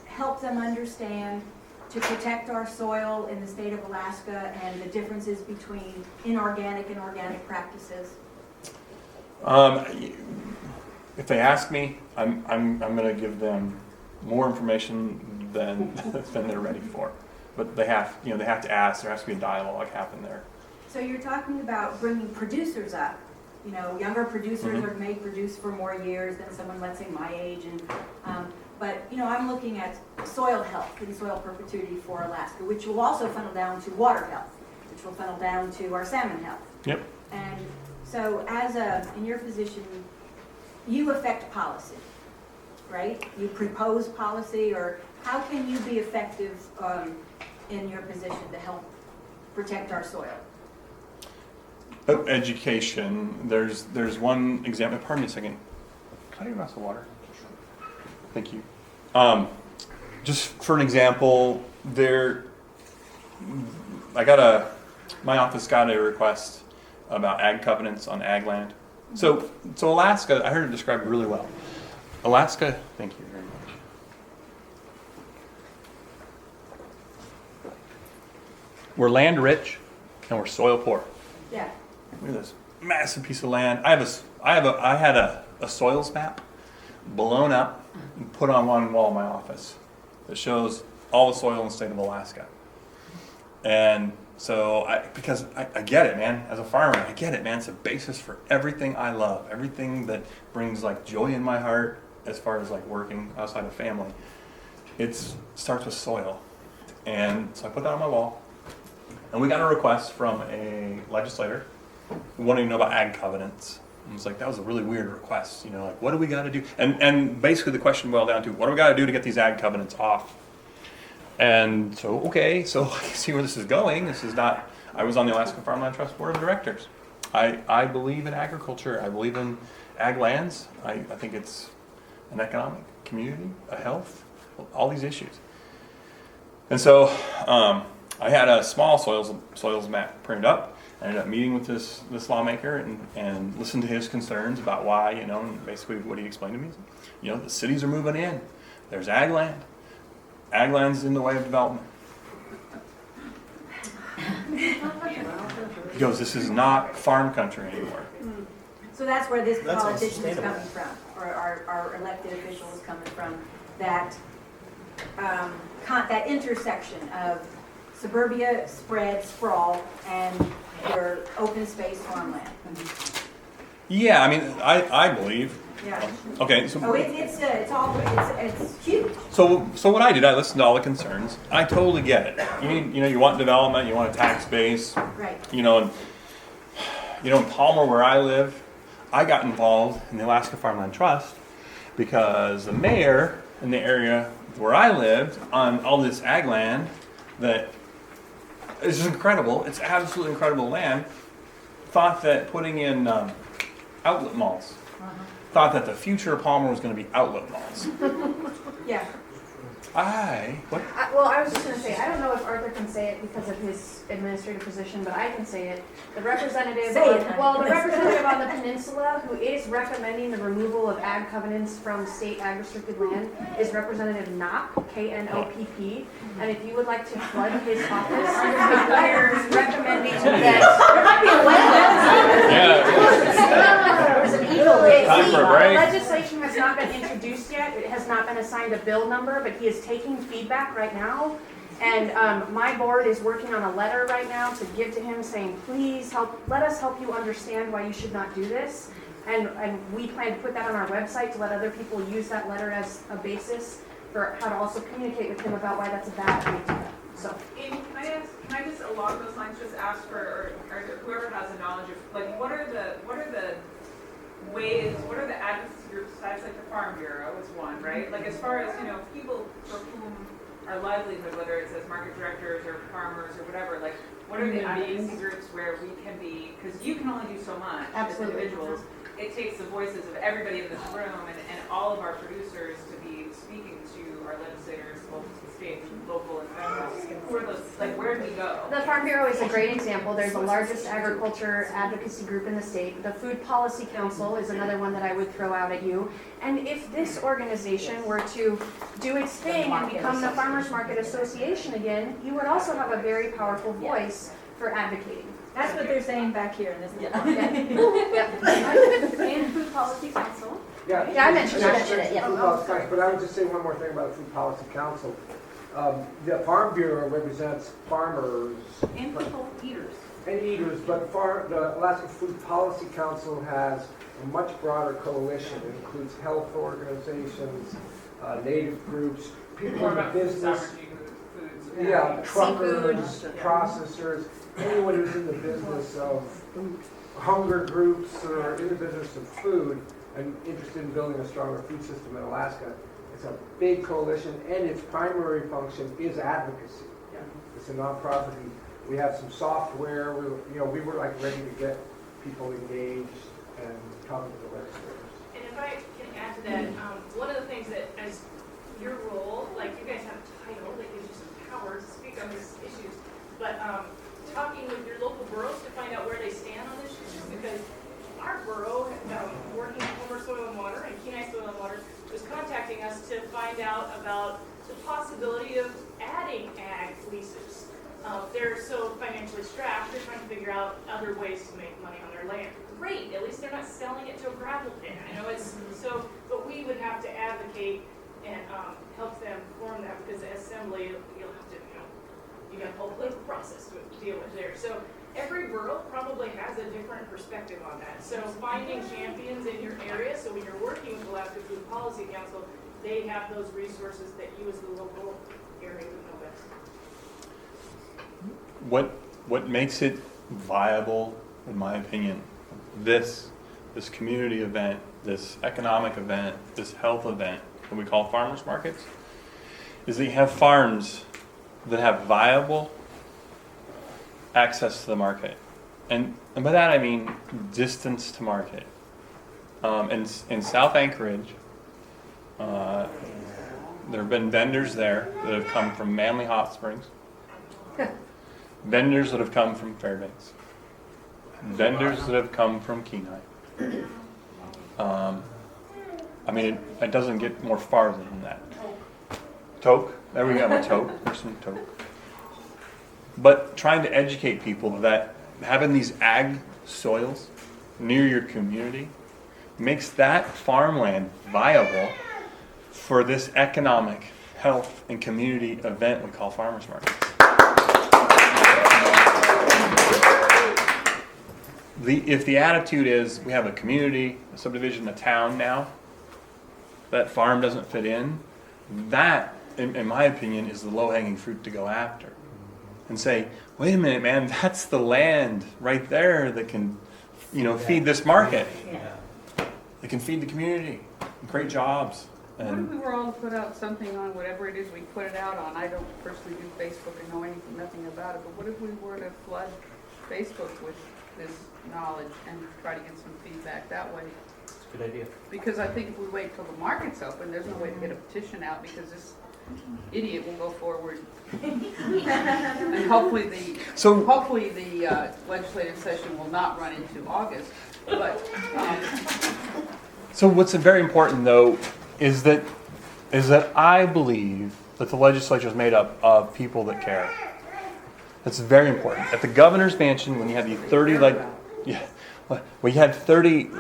help them understand to protect our soil in the state of Alaska and the differences between inorganic and organic practices? If they ask me, I'm going to give them more information than they're ready for. but they have to ask. There has to be a dialogue happen there. So you're talking about bringing producers up, younger producers or may produce for more years than someone, let's say, my age. But I'm looking at soil health and soil perpetuity for Alaska, which will also funnel down to water health, which will funnel down to our salmon health. Yep. And so in your position, you affect policy, right? You propose policy, or how can you be effective in your position to help protect our soil? Education. There's one example. Pardon me a second. Can I get a glass of water? Thank you. Just for an example, my office got a request about ag covenants on ag land. So Alaska, I heard it described really well. Alaska, thank you very much. We're land rich and we're soil poor. Yeah. Look at this massive piece of land. I had a soils map blown up and put on one wall in my office that shows all the soil in the state of Alaska. And so because I get it, man. As a farmer, I get it, man. It's a basis for everything I love, everything that brings like joy in my heart as far as like working outside of family. It starts with soil. And so I put that on my wall. And we got a request from a legislator wanting to know about ag covenants. And it's like, that was a really weird request. Like, what do we got to do? And basically the question boiled down to, what do we got to do to get these ag covenants off? And so I see where this is going. I was on the Alaska Farmland Trust Board of Directors. I believe in agriculture. I believe in ag lands. I think it's an economic community, a health, all these issues. And so I had a small soils map printed up. I ended up meeting with this lawmaker and listened to his concerns about why, and basically what he explained to me is, the cities are moving in. There's ag land. Ag land's in the way of development. He goes, this is not farm country anymore. So that's where this That's politician is unsustainable. coming from, or our elected official is coming from, that that intersection of suburbia, spread, sprawl, and your open space farmland. Yeah, I mean, I believe. Yeah. Okay, so Oh, it's huge. So what I did, I listened to all the concerns. I totally get it. You want development, you want a tax base. Right. And in Palmer, where I live, I got involved in the Alaska Farmland Trust because the mayor in the area where I lived on all this ag land that is just incredible. It's absolutely incredible land. Thought that putting in outlet malls. Thought that the future of Palmer was going to be outlet malls. Yeah. What? Well, I was just going to say, I don't know if Arthur can say it because of his administrative position, but I can say it. The representative, Say it, honey. the representative on the peninsula who is recommending the removal of ag covenants from state ag-restricted land is Representative Knopp, Knopp. And if you would like to flood his office with letters recommending Yeah. There's an eagle. Time for a break. The legislation has not been introduced yet. It has not been assigned a bill number, but he is taking feedback right now. And my board is working on a letter right now to give to him saying, please let us help you understand why you should not do this. And we plan to put that on our website to let other people use that letter as a basis for how to also communicate with him about why that's a bad idea. So, Amy, can I just along those lines just ask for, or whoever has the knowledge of, like, what are the advocacy groups besides like the Farm Bureau is one, right? Like as far as, people for whom our livelihood, whether it's as market directors or farmers or whatever, like what are the advocacy groups where we can be, because you can only do so much as individuals. It takes the voices of everybody in this room and all of our producers to be speaking to our legislators, both state, local, and federal. Who are those, like, where do we go? the Farm Bureau is a great example. They're the largest agriculture advocacy group in the state. The Food Policy Council is another one that I would throw out at you. And if this organization were to do its thing and become the Farmers Market Association again, you would also have a very powerful voice for advocating. That's what they're saying back here in this. And Food Policy Council. Yeah, Yeah, I mentioned it, yeah. Food Policy Council, but I would just say one more thing about the Food Policy Council. The Farm Bureau represents farmers And people, eaters. and eaters, but the Alaska Food Policy Council has a much broader coalition. It includes health organizations, native groups, people More in the about food business. sovereignty, foods. Yeah, truckers, processors, anyone who's in the business of hunger groups or in the business of food and interested in building a stronger food system in Alaska. It's a big coalition, and its primary function is advocacy. It's a nonprofit. We have some software. We were like ready to get people engaged and talking to the legislators. And if I can add to that, one of the things that as your role, like you guys have a title that gives you some power to speak on these issues, but talking with your local boroughs to find out where they stand on this issue, because our borough, working with Homer Soil and Water and Kenai Soil and Water, was contacting us to find out about the possibility of adding ag leases. They're so financially strapped, they're trying to figure out other ways to make money on their land. Great, at least they're not selling it to a gravel pit. I know it's so, but we would have to advocate and help them form that, because the assembly, you'll have to, you got a whole political process to deal with there. So every borough probably has a different perspective on that. So finding champions in your area, so when you're working with Alaska Food Policy Council, they have those resources that you as the local area would know best. What makes it viable, in my opinion, this community event, this economic event, this health event that we call farmers markets, is that you have farms that have viable access to the market. And by that I mean distance to market. In South Anchorage, there have been vendors there that have come from Manly Hot Springs, vendors that have come from Fairbanks, vendors that have come from Kenai. It doesn't get more farther than that. Toke, there we go, a toke, there's some toke. But trying to educate people that having these ag soils near your community makes that farmland viable for this economic, health, and community event we call farmers markets. If the attitude is we have a community, a subdivision, a town now, that farm doesn't fit in, that, in my opinion, is the low-hanging fruit to go after. And say, wait a minute, man, that's the land right there that can, feed this market. It can feed the community, create jobs. What if we were all to put out something on whatever it is we put it out on? I don't personally do Facebook and know nothing about it, but what if we were to flood Facebook with this knowledge and try to get some feedback that way? It's a good idea. Because I think if we wait till the market's open, there's no way to get a petition out, because this idiot will go forward. And hopefully the legislative session will not run into August, but. So what's very important, though, is that I believe that the legislature is made up of people that care. That's very important. At the governor's mansion, when you had the 30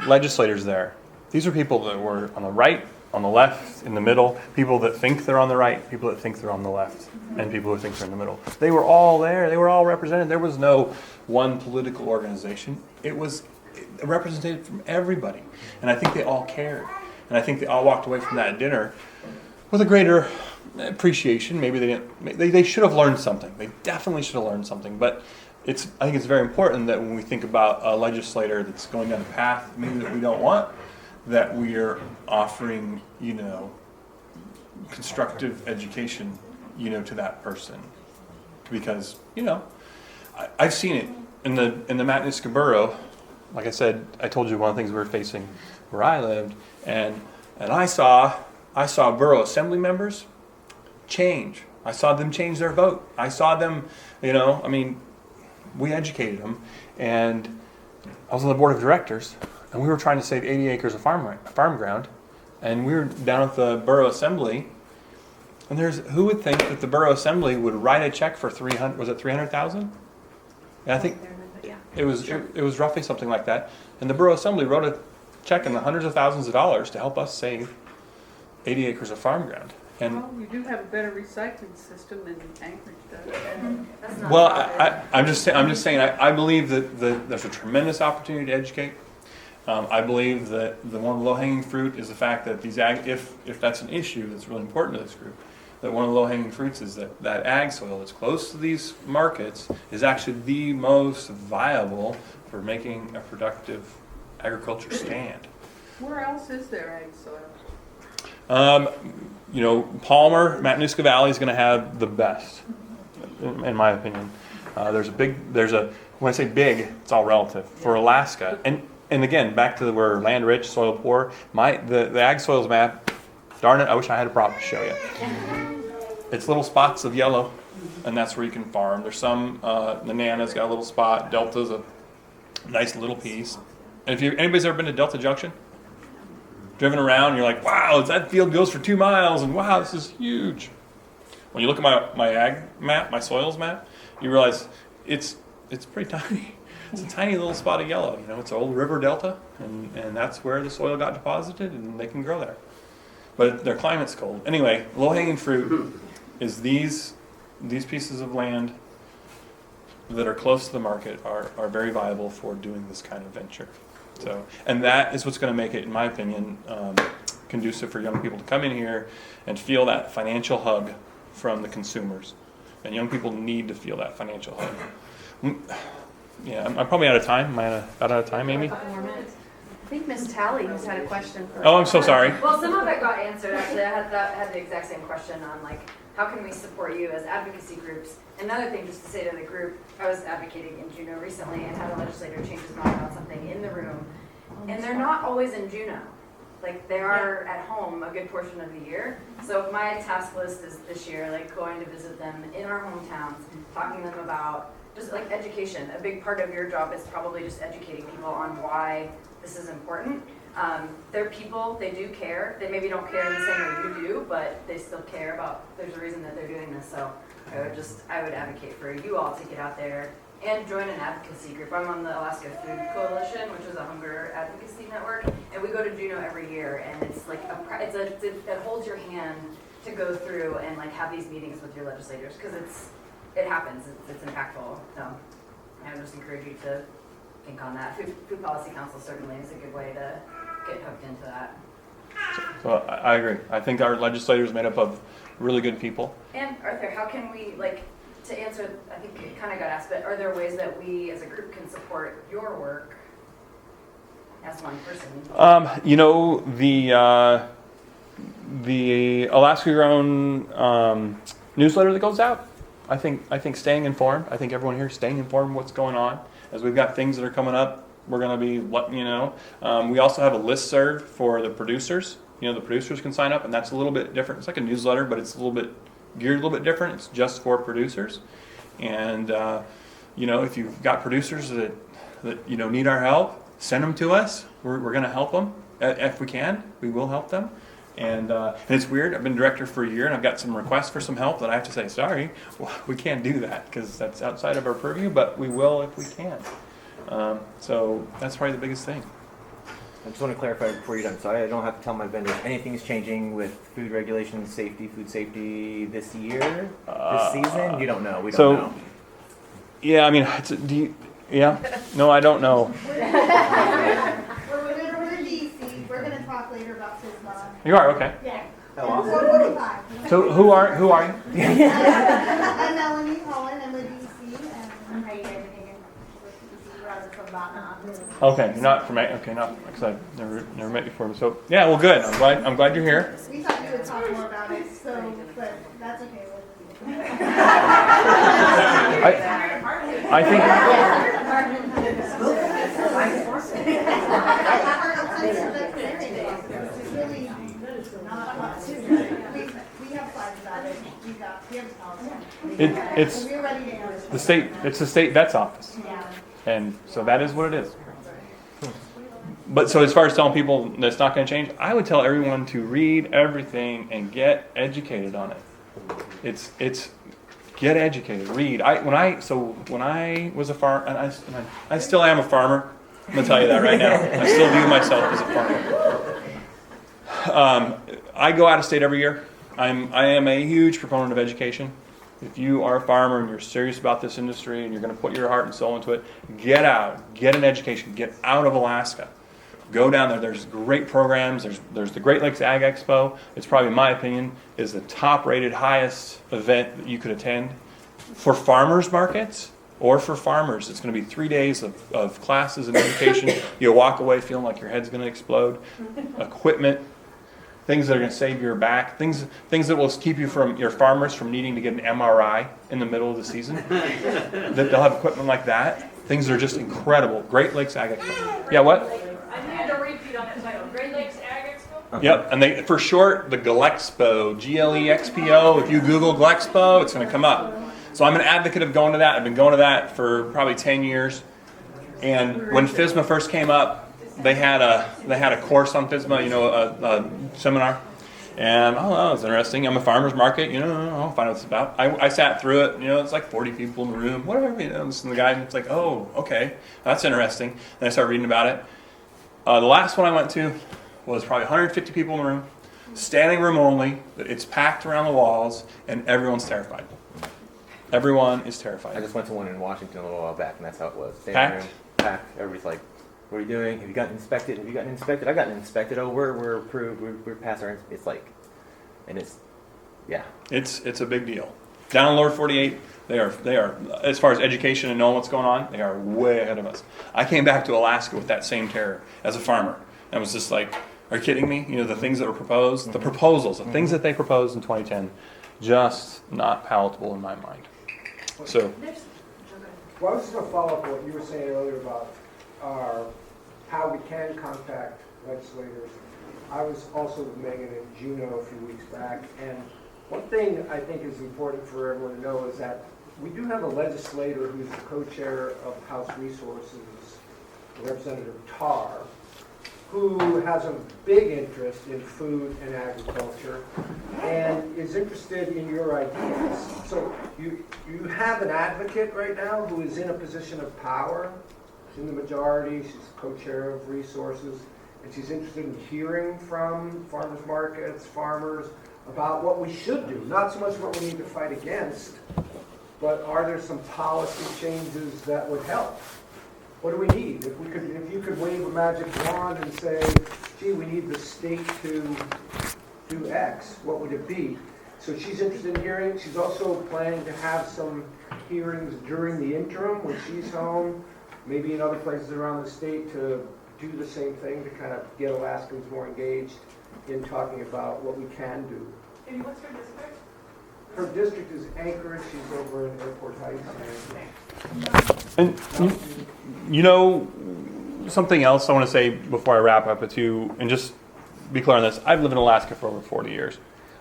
legislators there, these are people that were on the right, on the left, in the middle, people that think they're on the right, people that think they're on the left, and people who think they're in the middle. They were all there. They were all represented. There was no one political organization. It was represented from everybody. And I think they all cared. And I think they all walked away from that dinner with a greater appreciation. Maybe they didn't. They should have learned something. They definitely should have learned something. But I think it's very important that when we think about a legislator that's going down a path maybe that we don't want, that we are offering, constructive education, to that person. Because, I've seen it in the Matanuska Borough. Like I said, I told you one of the things we were facing where I lived, and I saw borough assembly members change. I saw them change their vote. I saw them, we educated them, and I was on the board of directors, and we were trying to save 80 acres of farm ground, and we were down at the borough assembly, and who would think that the borough assembly would write a check for $300,000? And I think it was roughly something like that. And the borough assembly wrote a check in the hundreds of thousands of dollars to help us save 80 acres of farm ground. And Well, we do have a better recycling system than Anchorage does. That's not well, about it. I'm just saying, I believe that there's a tremendous opportunity to educate. I believe that one of the low-hanging fruit is the fact that these if that's an issue that's really important to this group, that one of the low-hanging fruits is that ag soil that's close to these markets is actually the most viable for making a productive agriculture stand. Where else is there ag soil? Palmer, Matanuska Valley is going to have the best, in my opinion. When I say big, it's all relative for Alaska. And again, back to where land rich, soil poor, the ag soils map, darn it, I wish I had a prop to show you. It's little spots of yellow, and that's where you can farm. There's some, the Nana's got a little spot, Delta's a nice little piece. And if anybody's ever been to Delta Junction? Driven around, you're like, wow, that field goes for 2 miles, and wow, this is huge. When you look at my ag map, my soils map, you realize it's pretty tiny. It's a tiny little spot of yellow. It's an old river delta, and that's where the soil got deposited, and they can grow there. But their climate's cold. Anyway, low-hanging fruit is these pieces of land that are close to the market are very viable for doing this kind of venture. So, and that is what's going to make it, in my opinion, conducive for young people to come in here and feel that financial hug from the consumers. And young people need to feel that financial hug. Yeah, I'm probably out of time. Am I out of time, Amy? A couple more minutes. I think Miss Tally has had a question for. Oh, I'm so sorry. Well, some of it got answered. Actually, I had the exact same question on how can we support you as advocacy groups. Another thing, just to say to the group, I was advocating in Juneau recently and had a legislator change his mind about something in the room, and they're not always in Juneau. They are at home a good portion of the year. So my task list is this year, going to visit them in our hometowns, talking to them about just education. A big part of your job is probably just educating people on why this is important. They're people, they do care. They maybe don't care in the same way you do, but they still care about, there's a reason that they're doing this. So I would advocate for you all to get out there and join an advocacy group. I'm on the Alaska Food Coalition, which is a hunger advocacy network, and we go to Juneau every year, and it's it holds your hand to go through and have these meetings with your legislators, because it happens, it's impactful. So I would just encourage you to think on that. Food Policy Council certainly is a good way to get hooked into that. So I agree. I think our legislators are made up of really good people. And Arthur, how can we, to answer, I think it kind of got asked, but are there ways that we as a group can support your work as one person? The Alaska Grown newsletter that goes out, I think staying informed. I think everyone here is staying informed what's going on. As we've got things that are coming up, we're going to be letting you know. We also have a listserv for the producers. The producers can sign up, and that's a little bit different. It's like a newsletter, but it's geared a little bit different. It's just for producers. And, if you've got producers that need our help, send them to us. We're going to help them. If we can, we will help them. And it's weird. I've been director for a year, and I've got some requests for some help that I have to say, sorry, we can't do that because that's outside of our purview, but we will if we can. So that's probably the biggest thing. I just want to clarify before you're done. So I don't have to tell my vendors anything's changing with food regulations, food safety this year, this season? You don't know. We don't know. Yeah, I mean, no, I don't know. We're DC. We're going to talk later about SISMA. You are, okay. Yeah. Oh, awesome. 4:45. So who are you? I'm Melanie Holland. I'm with DC. And how you guys are doing with DC? Rather from Baton. Okay, you're not from not because I've never met you before. So yeah, well, good. I'm glad you're here. We thought we would talk more about it, but that's okay. I think. We have slides about it. We have policy. It's We're ready to answer. the state. It's the state vet's office, Yeah. and so that is what it is. But so as far as telling people that's not going to change, I would tell everyone to read everything and get educated on it. It's get educated. Read. When I was a farmer, and I still am a farmer. I'm going to tell you that right now. I still view myself as a farmer. I go out of state every year. I am a huge proponent of education. If you are a farmer and you're serious about this industry and you're going to put your heart and soul into it, get out, get an education, get out of Alaska. Go down there. There's great programs. There's the Great Lakes Ag Expo. It's probably, in my opinion, is the top-rated, highest event that you could attend. For farmers markets or for farmers, it's going to be 3 days of classes and education. You'll walk away feeling like your head's going to explode. Equipment, things that are going to save your back, things that will keep you from your farmers from needing to get an MRI in the middle of the season. That they'll have equipment like that. Things that are just incredible. Great Lakes Ag Expo. Yeah, what? I need a repeat on that title. Great Lakes Ag Expo? Yep, and they, for short, the Glexpo, Glexpo. If you Google Glexpo, it's going to come up. So I'm an advocate of going to that. I've been going to that for probably 10 years. And when FSMA first came up, they had a course on FSMA, a seminar. And that was interesting. I'm a farmer's market, I'll find out what it's about. I sat through it, it's like 40 people in the room, whatever, and the guy, it's like, oh, okay, that's interesting. And I started reading about it. The last one I went to was probably 150 people in the room, standing room only. It's packed around the walls, and everyone's terrified. Everyone is terrified. I just went to one in Washington a little while back, and that's how it was. Packed? Packed. Everybody's like, what are you doing? Have you gotten inspected? Have you gotten inspected? I've gotten inspected. Oh, we're approved. We're past our... It's like... And it's... Yeah. It's a big deal. Down in Lower 48, they are, as far as education and knowing what's going on, they are way ahead of us. I came back to Alaska with that same terror as a farmer. And I was just like, are you kidding me? The things that were proposed, the proposals, the things that they proposed in 2010, just not palatable in my mind. So... Well, I was just going to follow up on what you were saying earlier about how we can contact legislators. I was also with Megan in Juneau a few weeks back, and one thing I think is important for everyone to know is that we do have a legislator who's the co-chair of House Resources, Representative Tarr, who has a big interest in food and agriculture and is interested in your ideas. So you have an advocate right now who is in a position of power. She's in the majority. She's co-chair of Resources. And she's interested in hearing from farmers markets, farmers, about what we should do. Not so much what we need to fight against, but are there some policy changes that would help? What do we need? If you could wave a magic wand and say, gee, we need the state to do X, what would it be? So she's interested in hearing. She's also planning to have some hearings during the interim when she's home, maybe in other places around the state, to do the same thing, to kind of get Alaskans more engaged in talking about what we can do. And what's her district? Her district is Anchorage. She's over in Airport Heights. And something else I want to say before I wrap up with you, and just be clear on this. I've lived in Alaska for over 40 years.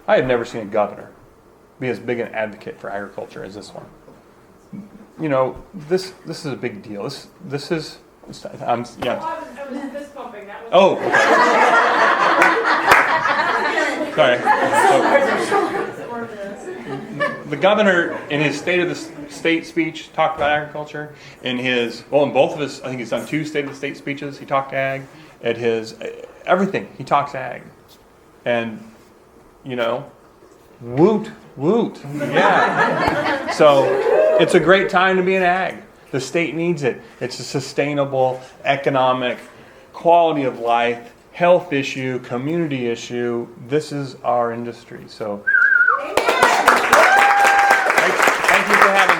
I have never seen a governor be as big an advocate for agriculture as this one. This is a big deal. This is yeah. I was fist pumping. That was. Oh. Okay. Sorry. The governor, in his State of the State speech, talked about agriculture. In both of his, I think he's done 2 State of the State speeches. He talked ag. At his everything, he talks ag. And woot, yeah. So it's a great time to be an ag. The state needs it. It's a sustainable, economic, quality of life, health issue, community issue. This is our industry. So thank you for having me.